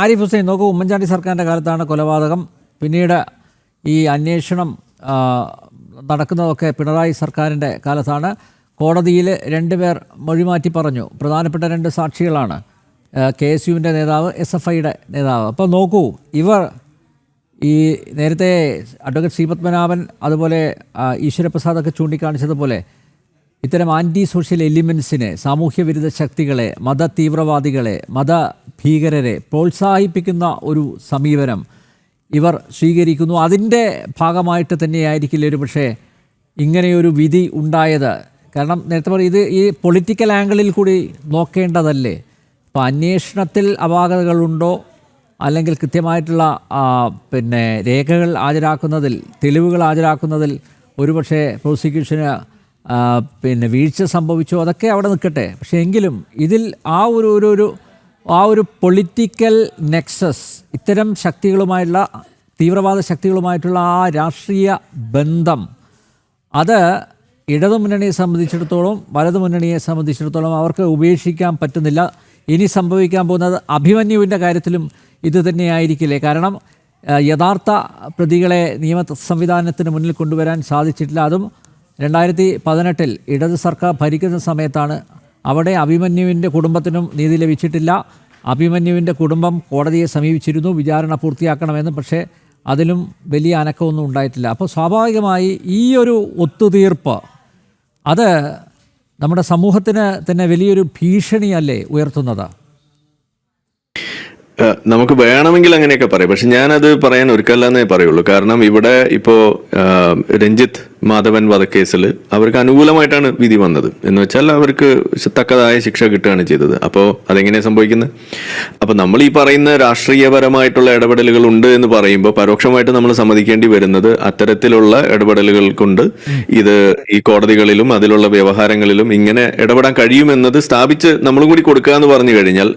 ആരിഫ് ഹുസൈൻ നോക്കൂ, ഉമ്മൻചാണ്ടി സർക്കാരിൻ്റെ കാലത്താണ് കൊലപാതകം. പിന്നീട് ഈ അന്വേഷണം നടക്കുന്നതൊക്കെ പിണറായി സർക്കാരിൻ്റെ കാലത്താണ്. കോടതിയിൽ 2 പേർ മൊഴിമാറ്റി പറഞ്ഞു. പ്രധാനപ്പെട്ട 2 സാക്ഷികളാണ്, KSUവിൻ്റെ നേതാവ്, SFIയുടെ നേതാവ്. അപ്പോൾ നോക്കൂ, ഇവർ ഈ നേരത്തെ അഡ്വക്കേറ്റ് ശ്രീ പത്മനാഭൻ അതുപോലെ ഈശ്വരപ്രസാദൊക്കെ ചൂണ്ടിക്കാണിച്ചതുപോലെ ഇത്തരം ആൻറ്റി സോഷ്യൽ എലിമെൻസിനെ, സാമൂഹ്യ വിരുദ്ധ ശക്തികളെ, മത തീവ്രവാദികളെ, മതഭീകരരെ പ്രോത്സാഹിപ്പിക്കുന്ന ഒരു സമീപനം ഇവർ സ്വീകരിക്കുന്നു. അതിൻ്റെ ഭാഗമായിട്ട് തന്നെയായിരിക്കില്ല ഒരു പക്ഷേ ഇങ്ങനെയൊരു വിധി ഉണ്ടായത്. കാരണം നേരത്തെ പറയും, ഇത് ഈ പൊളിറ്റിക്കൽ ആംഗിളിൽ കൂടി നോക്കേണ്ടതല്ലേ. ഇപ്പോൾ അന്വേഷണത്തിൽ അപാകതകളുണ്ടോ, അല്ലെങ്കിൽ കൃത്യമായിട്ടുള്ള രേഖകൾ ഹാജരാക്കുന്നതിൽ, തെളിവുകൾ ഹാജരാക്കുന്നതിൽ ഒരുപക്ഷെ പ്രോസിക്യൂഷന് വീഴ്ച സംഭവിച്ചോ, അതൊക്കെ അവിടെ നിൽക്കട്ടെ. പക്ഷേ എങ്കിലും ഇതിൽ ആ ഒരു പൊളിറ്റിക്കൽ നെക്സസ്, ഇത്തരം ശക്തികളുമായിട്ടുള്ള, തീവ്രവാദ ശക്തികളുമായിട്ടുള്ള ആ രാഷ്ട്രീയ ബന്ധം, അത് ഇടതുമുന്നണിയെ സംബന്ധിച്ചിടത്തോളം, വലതുമുന്നണിയെ സംബന്ധിച്ചിടത്തോളം അവർക്ക് ഉപേക്ഷിക്കാൻ പറ്റുന്നില്ല. ഇനി സംഭവിക്കാൻ പോകുന്നത് അഭിമന്യുവിൻ്റെ കാര്യത്തിലും ഇത് തന്നെയായിരിക്കില്ലേ. കാരണം യഥാർത്ഥ പ്രതികളെ നിയമ സംവിധാനത്തിന് മുന്നിൽ കൊണ്ടുവരാൻ സാധിച്ചിട്ടില്ല. അതും 2018 ഇടത് സർക്കാർ ഭരിക്കുന്ന സമയത്താണ്. അവിടെ അഭിമന്യുവിൻ്റെ കുടുംബത്തിനും നീതി ലഭിച്ചിട്ടില്ല. അഭിമന്യുവിൻ്റെ കുടുംബം കോടതിയെ സമീപിച്ചിരുന്നു വിചാരണ പൂർത്തിയാക്കണമെന്ന്. പക്ഷേ അതിലും വലിയ അനക്കമൊന്നും ഉണ്ടായിട്ടില്ല. അപ്പോൾ സ്വാഭാവികമായി ഈ ഒരു ഒത്തുതീർപ്പ് അത് നമ്മുടെ സമൂഹത്തിന് തന്നെ വലിയൊരു ഭീഷണിയല്ലേ ഉയർത്തുന്നത്? നമുക്ക് വേണമെങ്കിൽ അങ്ങനെയൊക്കെ പറയാം, പക്ഷെ ഞാനത് പറയാൻ ഒരുക്കല്ലെന്നേ പറയുള്ളൂ. കാരണം ഇവിടെ ഇപ്പോൾ രഞ്ജിത്ത് മാധവൻ വധക്കേസിൽ അവർക്ക് അനുകൂലമായിട്ടാണ് വിധി വന്നത്. എന്ന് വെച്ചാൽ അവർക്ക് തക്കതായ ശിക്ഷ കിട്ടുകയാണ് ചെയ്തത്. അപ്പോൾ അതെങ്ങനെയാണ് സംഭവിക്കുന്നത്? അപ്പോൾ നമ്മൾ ഈ പറയുന്ന രാഷ്ട്രീയപരമായിട്ടുള്ള ഇടപെടലുകൾ ഉണ്ട് എന്ന് പറയുമ്പോൾ പരോക്ഷമായിട്ട് നമ്മൾ സമ്മതിക്കേണ്ടി വരുന്നത് അത്തരത്തിലുള്ള ഇടപെടലുകൾ കൊണ്ട് ഇത് ഈ കോടതികളിലും അതിലുള്ള വ്യവഹാരങ്ങളിലും ഇങ്ങനെ ഇടപെടാൻ കഴിയുമെന്നത് സ്ഥാപിച്ച് നമ്മളും കൂടി കൊടുക്കുക എന്ന് പറഞ്ഞു കഴിഞ്ഞാൽ,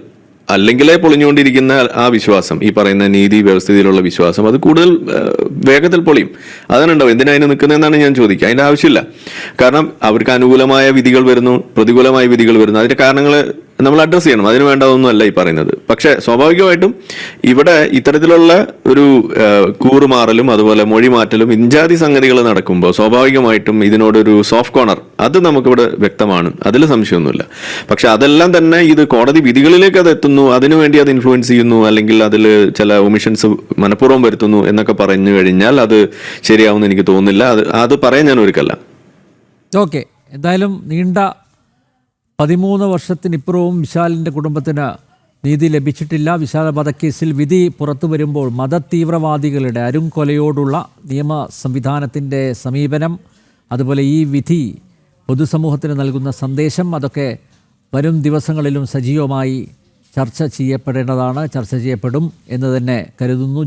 അല്ലെങ്കിലേ പൊളിഞ്ഞുകൊണ്ടിരിക്കുന്ന ആ വിശ്വാസം, ഈ പറയുന്ന നീതി വ്യവസ്ഥയിലുള്ള വിശ്വാസം, അത് കൂടുതൽ വേഗത്തിൽ പൊളിയും. അതാണുണ്ടാവും. എന്തിനാ അതിന് നിൽക്കുന്നതെന്നാണ് ഞാൻ ചോദിക്കുക. അതിൻ്റെ ആവശ്യമില്ല. കാരണം അവർക്ക് അനുകൂലമായ വിധികൾ വരുന്നു, പ്രതികൂലമായ വിധികൾ വരുന്നു. അതിൻ്റെ കാരണങ്ങൾ നമ്മൾ അഡ്രസ്സ് ചെയ്യണം. അതിന് വേണ്ടതൊന്നും അല്ല ഈ പറയുന്നത്. പക്ഷേ സ്വാഭാവികമായിട്ടും ഇവിടെ ഇത്തരത്തിലുള്ള ഒരു കൂറുമാറലും അതുപോലെ മൊഴിമാറ്റലും ഇഞ്ചാതി സംഗതികൾ നടക്കുമ്പോൾ സ്വാഭാവികമായിട്ടും ഇതിനോടൊരു സോഫ്റ്റ് കോർണർ അത് നമുക്കിവിടെ വ്യക്തമാണ്. അതിൽ സംശയമൊന്നുമില്ല. പക്ഷെ അതെല്ലാം തന്നെ ഇത് കോടതി വിധികളിലേക്ക് അത് എത്തുന്നു, അതിനുവേണ്ടി അത് ഇൻഫ്ലുവൻസ് ചെയ്യുന്നു, അല്ലെങ്കിൽ അതിൽ ചില ഒമിഷൻസ് മനഃപൂർവ്വം വരുത്തുന്നു എന്നൊക്കെ പറഞ്ഞു കഴിഞ്ഞാൽ അത് ശരിയാവുമെന്ന് എനിക്ക് തോന്നുന്നില്ല. അത് പറയാൻ ഞാൻ ഒരുക്കല്ല. ഓക്കെ, എന്തായാലും നീണ്ട 13 വർഷത്തിനിപ്പുറവും വിശാലിൻ്റെ കുടുംബത്തിന് നീതി ലഭിച്ചിട്ടില്ല. വിശാല വധക്കേസിൽ വിധി പുറത്തു വരുമ്പോൾ മതതീവ്രവാദികളുടെ അരുംകൊലയോടുള്ള നിയമ സംവിധാനത്തിൻ്റെ സമീപനം, അതുപോലെ ഈ വിധി പൊതുസമൂഹത്തിന് നൽകുന്ന സന്ദേശം, അതൊക്കെ വരും ദിവസങ്ങളിലും സജീവമായി ചർച്ച ചെയ്യപ്പെടേണ്ടതാണ്. ചർച്ച ചെയ്യപ്പെടും എന്ന് തന്നെ കരുതുന്നു.